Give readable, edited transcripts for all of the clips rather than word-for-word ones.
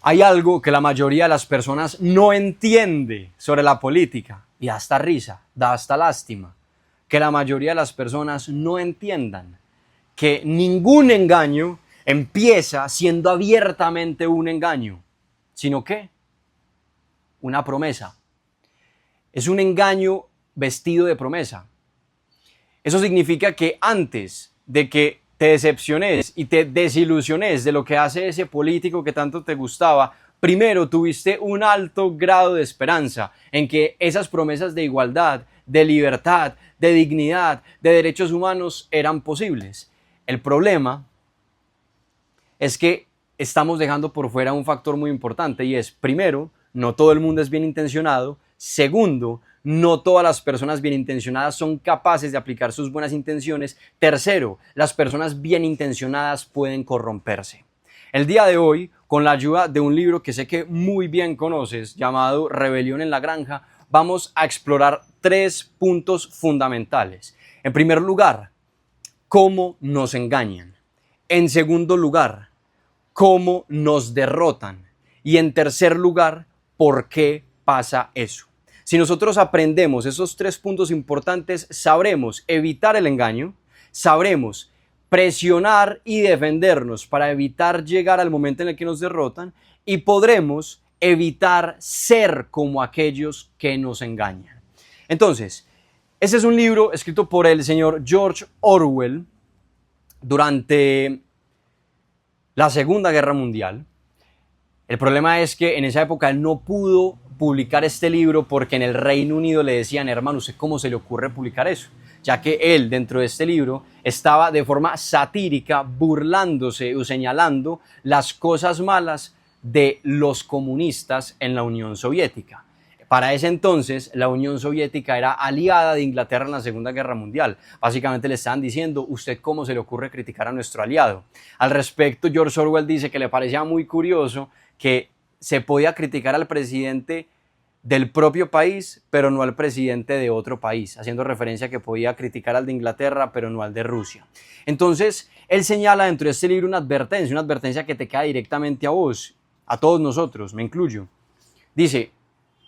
Hay algo que la mayoría de las personas no entiende sobre la política y da hasta risa, da hasta lástima, que la mayoría de las personas no entiendan que ningún engaño empieza siendo abiertamente un engaño, sino que una promesa. Es un engaño vestido de promesa. Eso significa que antes de que te decepciones y te desilusiones de lo que hace ese político que tanto te gustaba, primero tuviste un alto grado de esperanza en que esas promesas de igualdad, de libertad, de dignidad, de derechos humanos eran posibles. El problema es que estamos dejando por fuera un factor muy importante y es, primero, no todo el mundo es bien intencionado. Segundo, no todas las personas bien intencionadas son capaces de aplicar sus buenas intenciones. Tercero, las personas bien intencionadas pueden corromperse. El día de hoy, con la ayuda de un libro que sé que muy bien conoces, llamado Rebelión en la Granja, vamos a explorar 3 puntos fundamentales. En primer lugar, cómo nos engañan. En segundo lugar, cómo nos derrotan. Y en tercer lugar, por qué pasa eso. Si nosotros aprendemos esos 3 puntos importantes, sabremos evitar el engaño, sabremos presionar y defendernos para evitar llegar al momento en el que nos derrotan y podremos evitar ser como aquellos que nos engañan. Entonces, ese es un libro escrito por el señor George Orwell durante la Segunda Guerra Mundial. El problema es que en esa época él no pudo publicar este libro porque en el Reino Unido le decían, hermano, ¿usted cómo se le ocurre publicar eso? Ya que él, dentro de este libro, estaba de forma satírica burlándose o señalando las cosas malas de los comunistas en la Unión Soviética. Para ese entonces, la Unión Soviética era aliada de Inglaterra en la Segunda Guerra Mundial. Básicamente le estaban diciendo, ¿usted cómo se le ocurre criticar a nuestro aliado? Al respecto, George Orwell dice que le parecía muy curioso que se podía criticar al presidente del propio país, pero no al presidente de otro país, haciendo referencia a que podía criticar al de Inglaterra, pero no al de Rusia. Entonces, él señala dentro de este libro una advertencia que te queda directamente a vos, a todos nosotros, me incluyo. Dice,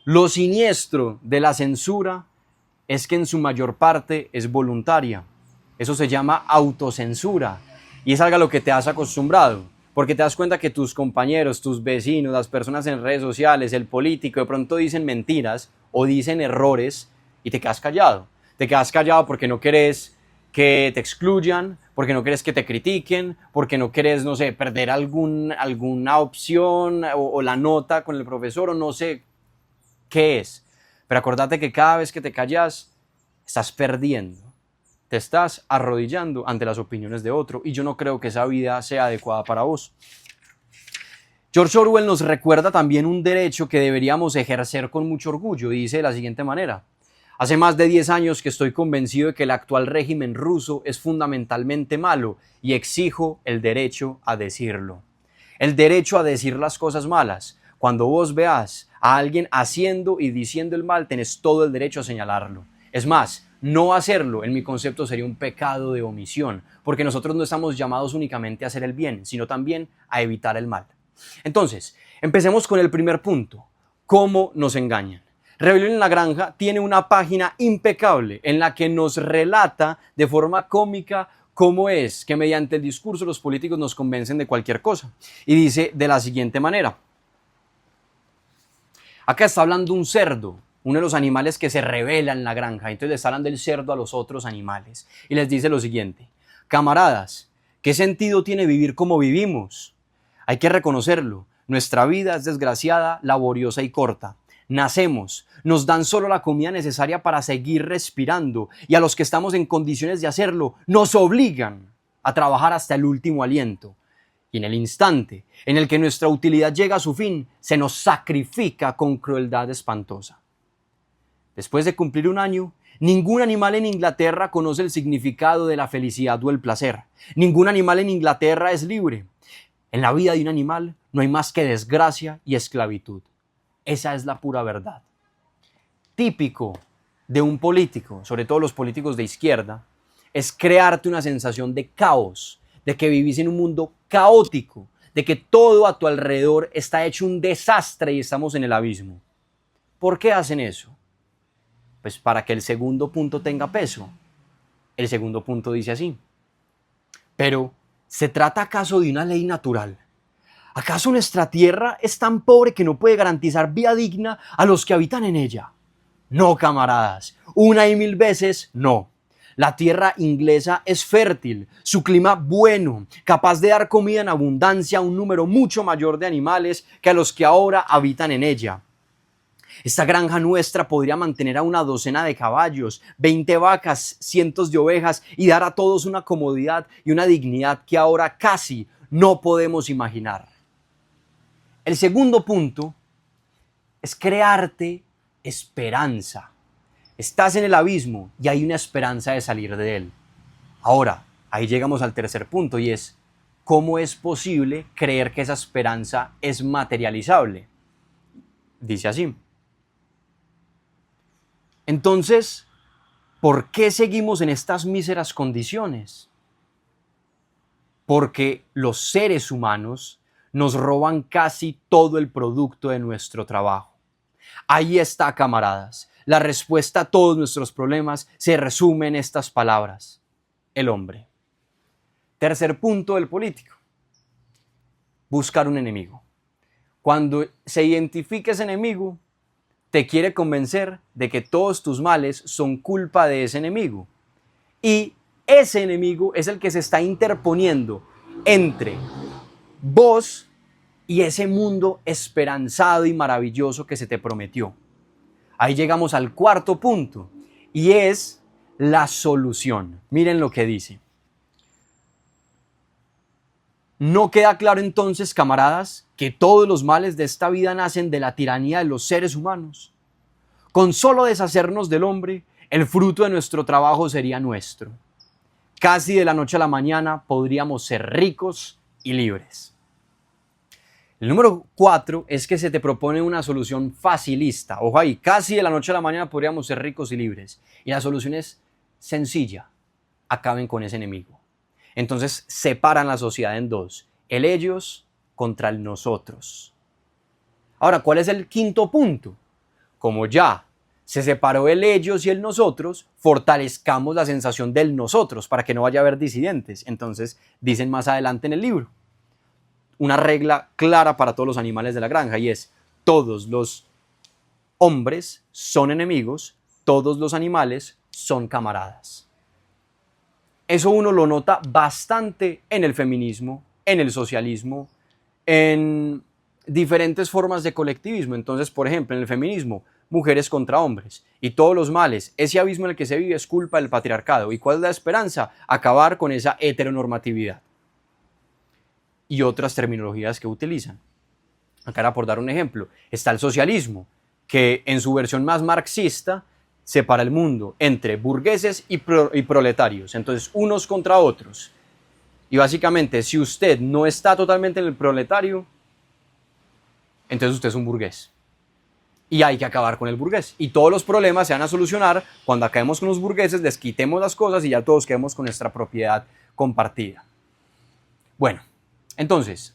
lo siniestro de la censura es que en su mayor parte es voluntaria. Eso se llama autocensura y es algo a lo que te has acostumbrado, porque te das cuenta que tus compañeros, tus vecinos, las personas en redes sociales, el político, de pronto dicen mentiras o dicen errores y te quedas callado. Te quedas callado porque no querés que te excluyan, porque no querés que te critiquen, porque no querés, no sé, perder alguna opción o la nota con el profesor o no sé qué es. Pero acordate que cada vez que te callas, estás perdiendo. Te estás arrodillando ante las opiniones de otro y yo no creo que esa vida sea adecuada para vos. George Orwell nos recuerda también un derecho que deberíamos ejercer con mucho orgullo y dice de la siguiente manera. Hace más de 10 años que estoy convencido de que el actual régimen ruso es fundamentalmente malo y exijo el derecho a decirlo. El derecho a decir las cosas malas. Cuando vos veas a alguien haciendo y diciendo el mal, tenés todo el derecho a señalarlo. Es más, no hacerlo, en mi concepto, sería un pecado de omisión, porque nosotros no estamos llamados únicamente a hacer el bien, sino también a evitar el mal. Entonces, empecemos con el primer punto, ¿cómo nos engañan? Rebelión en la Granja tiene una página impecable en la que nos relata de forma cómica cómo es que mediante el discurso los políticos nos convencen de cualquier cosa. Y dice de la siguiente manera. Acá está hablando un cerdo, uno de los animales que se revela en la granja. Entonces le está hablando del cerdo a los otros animales. Y les dice lo siguiente. Camaradas, ¿qué sentido tiene vivir como vivimos? Hay que reconocerlo. Nuestra vida es desgraciada, laboriosa y corta. Nacemos, nos dan solo la comida necesaria para seguir respirando y a los que estamos en condiciones de hacerlo nos obligan a trabajar hasta el último aliento. Y en el instante en el que nuestra utilidad llega a su fin, se nos sacrifica con crueldad espantosa. Después de cumplir un año, ningún animal en Inglaterra conoce el significado de la felicidad o el placer. Ningún animal en Inglaterra es libre. En la vida de un animal no hay más que desgracia y esclavitud. Esa es la pura verdad. Típico de un político, sobre todo los políticos de izquierda, es crearte una sensación de caos, de que vivís en un mundo caótico, de que todo a tu alrededor está hecho un desastre y estamos en el abismo. ¿Por qué hacen eso? Pues para que el segundo punto tenga peso. El segundo punto dice así: pero, ¿se trata acaso de una ley natural? ¿Acaso nuestra tierra es tan pobre que no puede garantizar vida digna a los que habitan en ella? No, camaradas, una y mil veces no. La tierra inglesa es fértil, su clima bueno, capaz de dar comida en abundancia a un número mucho mayor de animales que a los que ahora habitan en ella. Esta granja nuestra podría mantener a una docena de caballos, 20 vacas, cientos de ovejas y dar a todos una comodidad y una dignidad que ahora casi no podemos imaginar. El segundo punto es crearte esperanza. Estás en el abismo y hay una esperanza de salir de él. Ahora, ahí llegamos al tercer punto y es: ¿cómo es posible creer que esa esperanza es materializable? Dice así: entonces, ¿por qué seguimos en estas míseras condiciones? Porque los seres humanos nos roban casi todo el producto de nuestro trabajo. Ahí está, camaradas. La respuesta a todos nuestros problemas se resume en estas palabras: el hombre. Tercer punto del político: buscar un enemigo. Cuando se identifique ese enemigo, te quiere convencer de que todos tus males son culpa de ese enemigo. Y ese enemigo es el que se está interponiendo entre vos y ese mundo esperanzado y maravilloso que se te prometió. Ahí llegamos al cuarto punto y es la solución. Miren lo que dice: ¿no queda claro entonces, camaradas, que todos los males de esta vida nacen de la tiranía de los seres humanos? Con solo deshacernos del hombre, el fruto de nuestro trabajo sería nuestro. Casi de la noche a la mañana podríamos ser ricos y libres. El número 4 es que se te propone una solución facilista. Ojo ahí, casi de la noche a la mañana podríamos ser ricos y libres. Y la solución es sencilla: acaben con ese enemigo. Entonces separan la sociedad en dos: el ellos contra el nosotros. Ahora, ¿cuál es el quinto punto? Como ya se separó el ellos y el nosotros, fortalezcamos la sensación del nosotros para que no vaya a haber disidentes. Entonces dicen más adelante en el libro una regla clara para todos los animales de la granja y es: todos los hombres son enemigos, todos los animales son camaradas. Eso uno lo nota bastante en el feminismo, en el socialismo, en diferentes formas de colectivismo. Entonces, por ejemplo, en el feminismo, mujeres contra hombres y todos los males, ese abismo en el que se vive es culpa del patriarcado. ¿Y cuál es la esperanza? Acabar con esa heteronormatividad y otras terminologías que utilizan. Acá era por dar un ejemplo. Está el socialismo, que en su versión más marxista separa el mundo entre burgueses y proletarios, entonces unos contra otros. Y básicamente, si usted no está totalmente en el proletario, entonces usted es un burgués. Y hay que acabar con el burgués. Y todos los problemas se van a solucionar cuando acabemos con los burgueses, les quitemos las cosas y ya todos quedemos con nuestra propiedad compartida. Bueno, entonces,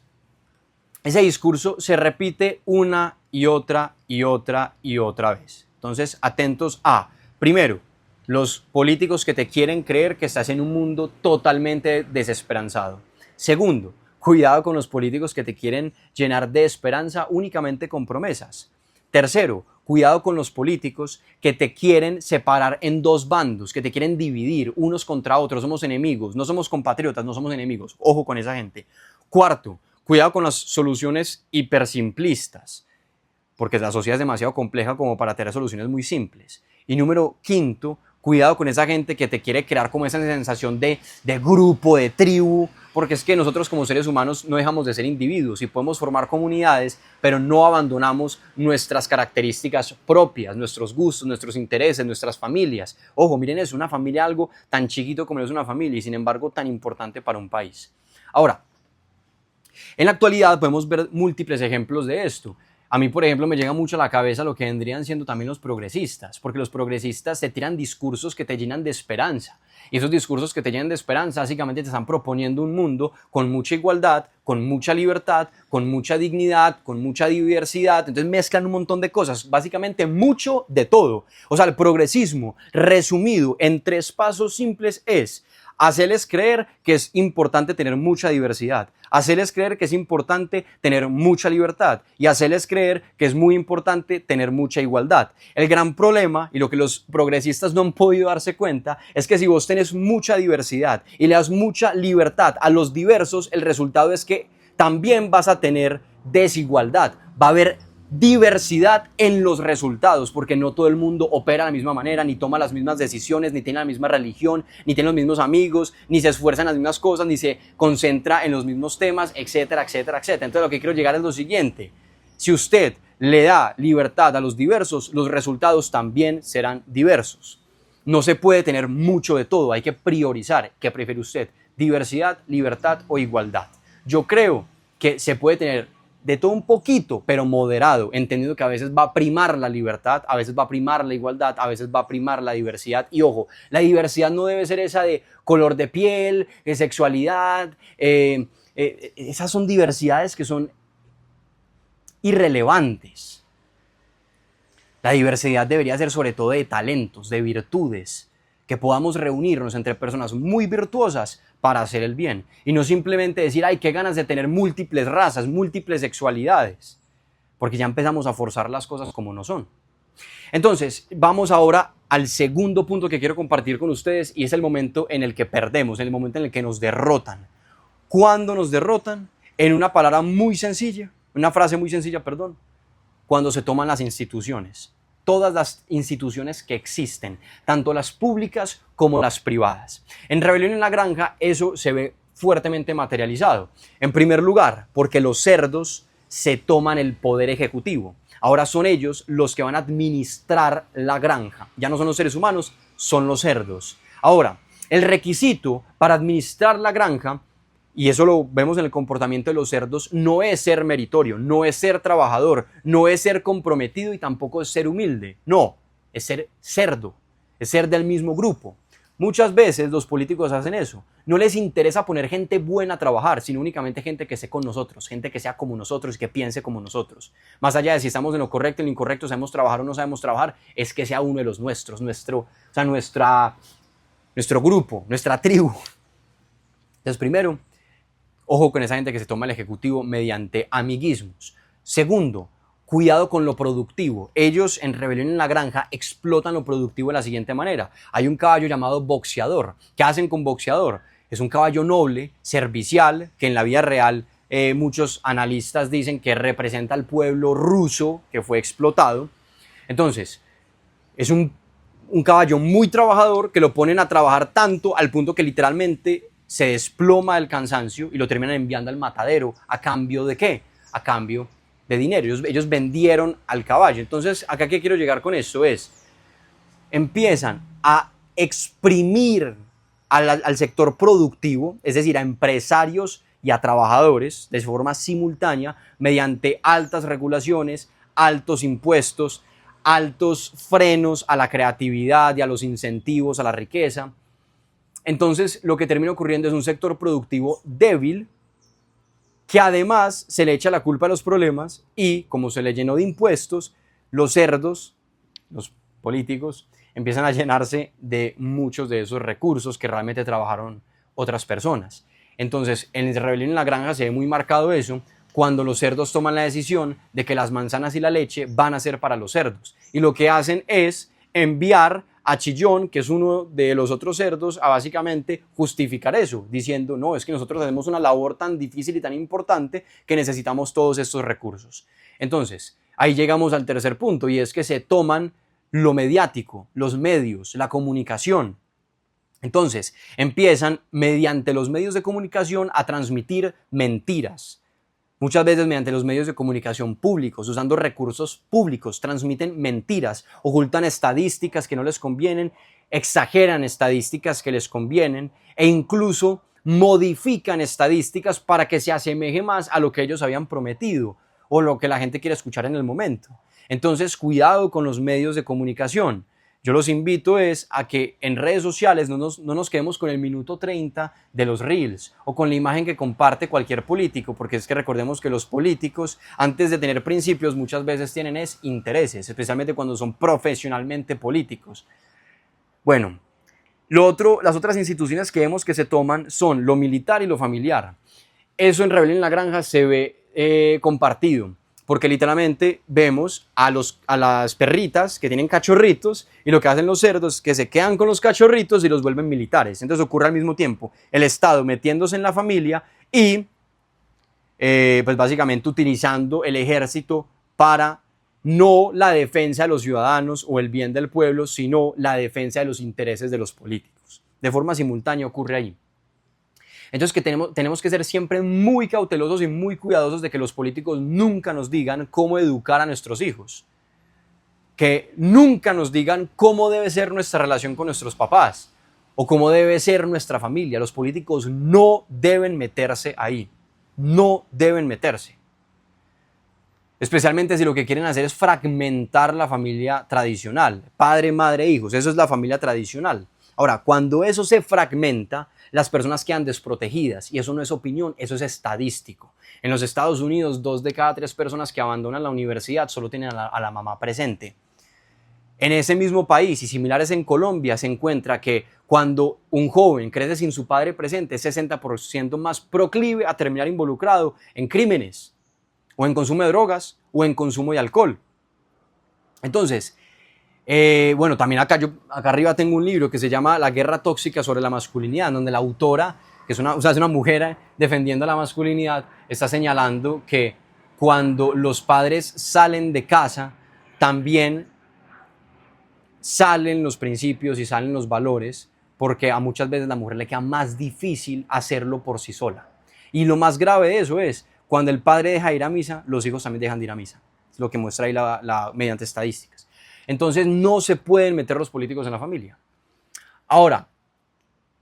ese discurso se repite una y otra y otra y otra vez. Entonces, atentos a, primero, los políticos que te quieren creer que estás en un mundo totalmente desesperanzado. Segundo, cuidado con los políticos que te quieren llenar de esperanza únicamente con promesas. Tercero, cuidado con los políticos que te quieren separar en dos bandos, que te quieren dividir unos contra otros. Somos enemigos, no somos compatriotas, no somos enemigos. Ojo con esa gente. Cuarto, cuidado con las soluciones hipersimplistas, porque la sociedad es demasiado compleja como para tener soluciones muy simples. Y número quinto, cuidado con esa gente que te quiere crear como esa sensación de grupo, de tribu, porque es que nosotros como seres humanos no dejamos de ser individuos y podemos formar comunidades, pero no abandonamos nuestras características propias, nuestros gustos, nuestros intereses, nuestras familias. Ojo, miren eso, una familia, algo tan chiquito como es una familia y sin embargo tan importante para un país. Ahora, en la actualidad podemos ver múltiples ejemplos de esto. A mí, por ejemplo, me llega mucho a la cabeza lo que vendrían siendo también los progresistas, porque los progresistas te tiran discursos que te llenan de esperanza. Y esos discursos que te llenan de esperanza básicamente te están proponiendo un mundo con mucha igualdad, con mucha libertad, con mucha dignidad, con mucha diversidad. Entonces mezclan un montón de cosas, básicamente mucho de todo. O sea, el progresismo resumido en 3 pasos simples es: hacerles creer que es importante tener mucha diversidad, hacerles creer que es importante tener mucha libertad y hacerles creer que es muy importante tener mucha igualdad. El gran problema, y lo que los progresistas no han podido darse cuenta, es que si vos tenés mucha diversidad y le das mucha libertad a los diversos, el resultado es que también vas a tener desigualdad. Va a haber diversidad en los resultados, porque no todo el mundo opera de la misma manera, ni toma las mismas decisiones, ni tiene la misma religión, ni tiene los mismos amigos, ni se esfuerza en las mismas cosas, ni se concentra en los mismos temas, etcétera, etcétera, etcétera. Entonces lo que quiero llegar es lo siguiente: si usted le da libertad a los diversos, los resultados también serán diversos. No se puede tener mucho de todo, hay que priorizar. ¿Qué prefiere usted? ¿Diversidad, libertad o igualdad? Yo creo que se puede tener de todo un poquito, pero moderado, entendiendo que a veces va a primar la libertad, a veces va a primar la igualdad, a veces va a primar la diversidad. Y ojo, la diversidad no debe ser esa de color de piel, de sexualidad, esas son diversidades que son irrelevantes. La diversidad debería ser sobre todo de talentos, de virtudes, que podamos reunirnos entre personas muy virtuosas para hacer el bien. Y no simplemente decir, ay, qué ganas de tener múltiples razas, múltiples sexualidades, porque ya empezamos a forzar las cosas como no son. Entonces, vamos ahora al segundo punto que quiero compartir con ustedes, y es el momento en el que perdemos, el momento en el que nos derrotan. ¿Cuándo nos derrotan? En una palabra muy sencilla, una frase muy sencilla, perdón, cuando se toman las instituciones. Todas las instituciones que existen, tanto las públicas como las privadas. En Rebelión en la Granja eso se ve fuertemente materializado. En primer lugar, porque los cerdos se toman el poder ejecutivo. Ahora son ellos los que van a administrar la granja. Ya no son los seres humanos, son los cerdos. Ahora, el requisito para administrar la granja, y eso lo vemos en el comportamiento de los cerdos, no es ser meritorio, no es ser trabajador, no es ser comprometido y tampoco es ser humilde. No, es ser cerdo, es ser del mismo grupo. Muchas veces los políticos hacen eso. No les interesa poner gente buena a trabajar, sino únicamente gente que esté con nosotros, gente que sea como nosotros y que piense como nosotros. Más allá de si estamos en lo correcto o en lo incorrecto, sabemos trabajar o no sabemos trabajar, es que sea uno de los nuestros, nuestro grupo, nuestra tribu. Entonces, primero, ojo con esa gente que se toma el ejecutivo mediante amiguismos. Segundo, cuidado con lo productivo. Ellos en Rebelión en la Granja explotan lo productivo de la siguiente manera. Hay un caballo llamado boxeador. ¿Qué hacen con boxeador? Es un caballo noble, servicial, que en la vida real muchos analistas dicen que representa al pueblo ruso que fue explotado. Entonces, es un caballo muy trabajador que lo ponen a trabajar tanto al punto que literalmente se desploma del cansancio y lo terminan enviando al matadero. ¿A cambio de qué? A cambio de dinero. Ellos vendieron al caballo. Entonces, acá qué quiero llegar con esto es, empiezan a exprimir al sector productivo, es decir, a empresarios y a trabajadores de forma simultánea mediante altas regulaciones, altos impuestos, altos frenos a la creatividad y a los incentivos a la riqueza. Entonces, lo que termina ocurriendo es un sector productivo débil que además se le echa la culpa a los problemas y, como se le llenó de impuestos, los cerdos, los políticos, empiezan a llenarse de muchos de esos recursos que realmente trabajaron otras personas. Entonces, en Rebelión en la Granja se ve muy marcado eso, cuando los cerdos toman la decisión de que las manzanas y la leche van a ser para los cerdos. Y lo que hacen es enviar a Chillón, que es uno de los otros cerdos, a básicamente justificar eso, diciendo, no, es que nosotros hacemos una labor tan difícil y tan importante que necesitamos todos estos recursos. Entonces, ahí llegamos al tercer punto, y es que se toman lo mediático, los medios, la comunicación. Entonces, empiezan mediante los medios de comunicación a transmitir mentiras. Muchas veces mediante los medios de comunicación públicos, usando recursos públicos, transmiten mentiras, ocultan estadísticas que no les convienen, exageran estadísticas que les convienen e incluso modifican estadísticas para que se asemeje más a lo que ellos habían prometido. o lo que la gente quiere escuchar en el momento. Entonces, cuidado con los medios de comunicación. Yo los invito a que en redes sociales no nos quedemos con el minuto 30 de los reels o con la imagen que comparte cualquier político, porque es que recordemos que los políticos, antes de tener principios, muchas veces tienen intereses, especialmente cuando son profesionalmente políticos. Bueno, las otras instituciones que vemos que se toman son lo militar y lo familiar. Eso en Rebelión en la Granja se ve compartido, porque literalmente vemos a las perritas que tienen cachorritos y lo que hacen los cerdos es que se quedan con los cachorritos y los vuelven militares. Entonces ocurre al mismo tiempo el Estado metiéndose en la familia y pues básicamente utilizando el ejército para no la defensa de los ciudadanos o el bien del pueblo, sino la defensa de los intereses de los políticos. De forma simultánea ocurre ahí. Entonces que tenemos que ser siempre muy cautelosos y muy cuidadosos de que los políticos nunca nos digan cómo educar a nuestros hijos. Que nunca nos digan cómo debe ser nuestra relación con nuestros papás o cómo debe ser nuestra familia. Los políticos no deben meterse ahí. No deben meterse. Especialmente si lo que quieren hacer es fragmentar la familia tradicional. Padre, madre, hijos. Eso es la familia tradicional. Ahora, cuando eso se fragmenta, las personas quedan desprotegidas y eso no es opinión, eso es estadístico. En los Estados Unidos, 2 de cada 3 personas que abandonan la universidad solo tienen a la mamá presente. En ese mismo país y similares en Colombia se encuentra que cuando un joven crece sin su padre presente es 60% más proclive a terminar involucrado en crímenes o en consumo de drogas o en consumo de alcohol. Entonces, bueno, también acá arriba tengo un libro que se llama La guerra tóxica sobre la masculinidad, donde la autora, que es una mujer defendiendo la masculinidad, está señalando que cuando los padres salen de casa, también salen los principios y salen los valores, porque a muchas veces la mujer le queda más difícil hacerlo por sí sola. Y lo más grave de eso es, cuando el padre deja de ir a misa, los hijos también dejan de ir a misa, es lo que muestra ahí mediante estadísticas. Entonces no se pueden meter los políticos en la familia. Ahora,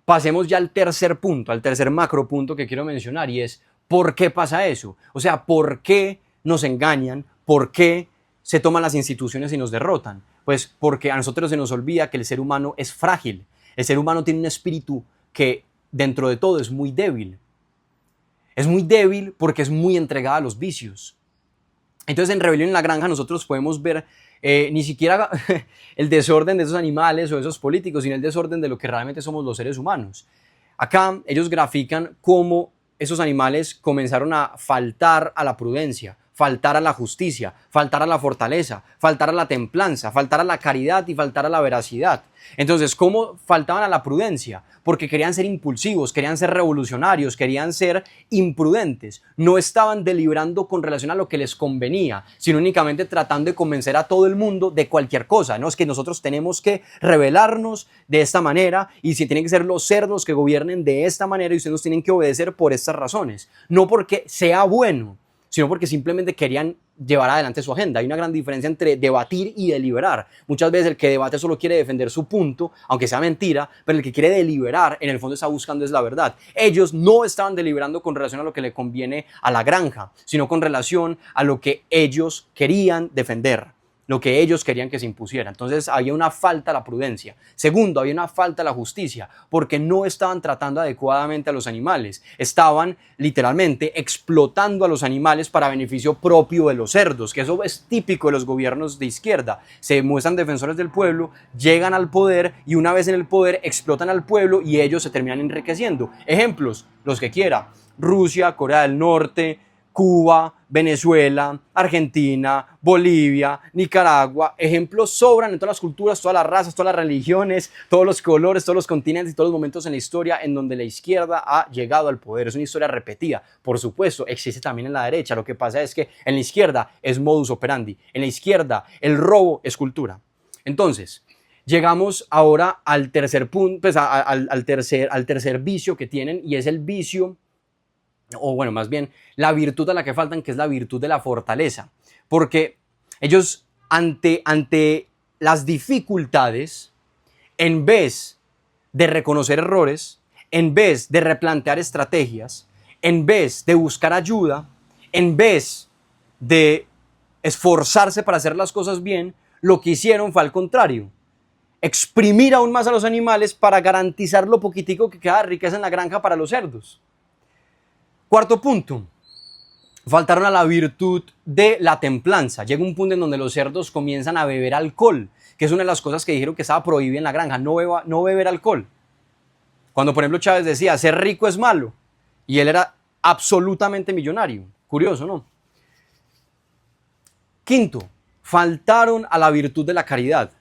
pasemos ya al tercer punto, al tercer macro punto que quiero mencionar, y es ¿por qué pasa eso? O sea, ¿por qué nos engañan? ¿Por qué se toman las instituciones y nos derrotan? Pues porque a nosotros se nos olvida que el ser humano es frágil. El ser humano tiene un espíritu que dentro de todo es muy débil. Es muy débil porque es muy entregada a los vicios. Entonces en Rebelión en la Granja nosotros podemos ver ni siquiera el desorden de esos animales o de esos políticos, sino el desorden de lo que realmente somos los seres humanos. Acá ellos grafican cómo esos animales comenzaron a faltar a la prudencia, faltar a la justicia, faltar a la fortaleza, faltar a la templanza, faltar a la caridad y faltar a la veracidad. Entonces, ¿cómo faltaban a la prudencia? Porque querían ser impulsivos, querían ser revolucionarios, querían ser imprudentes. No estaban deliberando con relación a lo que les convenía, sino únicamente tratando de convencer a todo el mundo de cualquier cosa. No es que nosotros tenemos que rebelarnos de esta manera y si tienen que ser los cerdos que gobiernen de esta manera y ustedes nos tienen que obedecer por estas razones. No porque sea bueno, sino porque simplemente querían llevar adelante su agenda. Hay una gran diferencia entre debatir y deliberar. Muchas veces el que debate solo quiere defender su punto, aunque sea mentira, pero el que quiere deliberar, en el fondo está buscando es la verdad. Ellos no estaban deliberando con relación a lo que le conviene a la granja, sino con relación a lo que ellos querían defender, lo que ellos querían que se impusiera. Entonces había una falta a la prudencia. Segundo, había una falta a la justicia, porque no estaban tratando adecuadamente a los animales. Estaban literalmente explotando a los animales para beneficio propio de los cerdos, que eso es típico de los gobiernos de izquierda. Se muestran defensores del pueblo, llegan al poder y una vez en el poder explotan al pueblo y ellos se terminan enriqueciendo. Ejemplos, los que quiera. Rusia, Corea del Norte, Cuba, Venezuela, Argentina, Bolivia, Nicaragua, ejemplos sobran en todas las culturas, todas las razas, todas las religiones, todos los colores, todos los continentes y todos los momentos en la historia en donde la izquierda ha llegado al poder. Es una historia repetida, por supuesto, existe también en la derecha. Lo que pasa es que en la izquierda es modus operandi, en la izquierda el robo es cultura. Entonces, llegamos ahora al tercer punto, pues al tercer vicio que tienen y es el vicio, o bueno, más bien la virtud a la que faltan, que es la virtud de la fortaleza. Porque ellos ante las dificultades, en vez de reconocer errores, en vez de replantear estrategias, en vez de buscar ayuda, en vez de esforzarse para hacer las cosas bien, lo que hicieron fue al contrario, exprimir aún más a los animales para garantizar lo poquitico que queda de riqueza en la granja para los cerdos. Cuarto punto, faltaron a la virtud de la templanza. Llega un punto en donde los cerdos comienzan a beber alcohol, que es una de las cosas que dijeron que estaba prohibida en la granja, no beber alcohol. Cuando, por ejemplo, Chávez decía, ser rico es malo, y él era absolutamente millonario. Curioso, ¿no? Quinto, faltaron a la virtud de la caridad.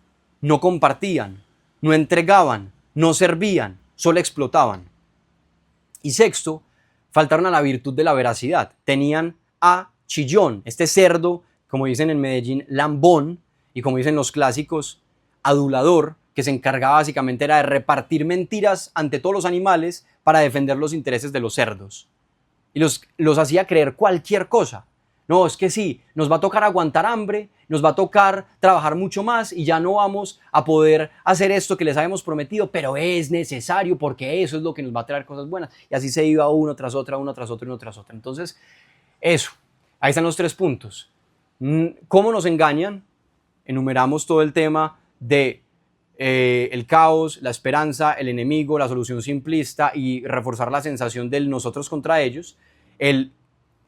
No compartían, no entregaban, no servían, solo explotaban. Y sexto, faltaron a la virtud de la veracidad. Tenían a Chillón, este cerdo, como dicen en Medellín, lambón, y como dicen los clásicos, adulador, que se encargaba básicamente era de repartir mentiras ante todos los animales para defender los intereses de los cerdos. Y los hacía creer cualquier cosa. No, es que sí, nos va a tocar aguantar hambre, nos va a tocar trabajar mucho más y ya no vamos a poder hacer esto que les habíamos prometido, pero es necesario porque eso es lo que nos va a traer cosas buenas. Y así se iba uno tras otra, uno tras otro, uno tras otro. Entonces, eso, ahí están los 3 puntos. ¿Cómo nos engañan? Enumeramos todo el tema de el caos, la esperanza, el enemigo, la solución simplista y reforzar la sensación del nosotros contra ellos. El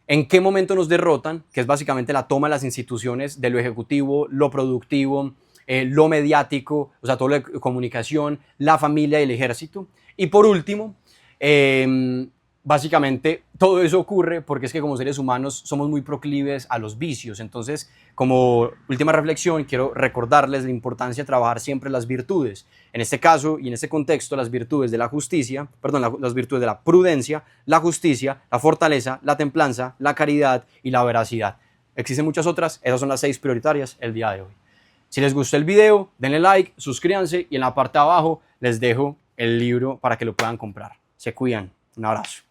en qué momento nos derrotan, que es básicamente la toma de las instituciones, de lo ejecutivo, lo productivo, lo mediático, o sea, todo lo de comunicación, la familia y el ejército. Y por último, básicamente todo eso ocurre porque es que como seres humanos somos muy proclives a los vicios. Entonces, como última reflexión, quiero recordarles la importancia de trabajar siempre las virtudes. En este caso y en este contexto, las virtudes de la justicia, las virtudes de la prudencia, la justicia, la fortaleza, la templanza, la caridad y la veracidad. Existen muchas otras, esas son las 6 prioritarias el día de hoy. Si les gustó el video, denle like, suscríbanse y en la parte de abajo les dejo el libro para que lo puedan comprar. Se cuidan. Un abrazo.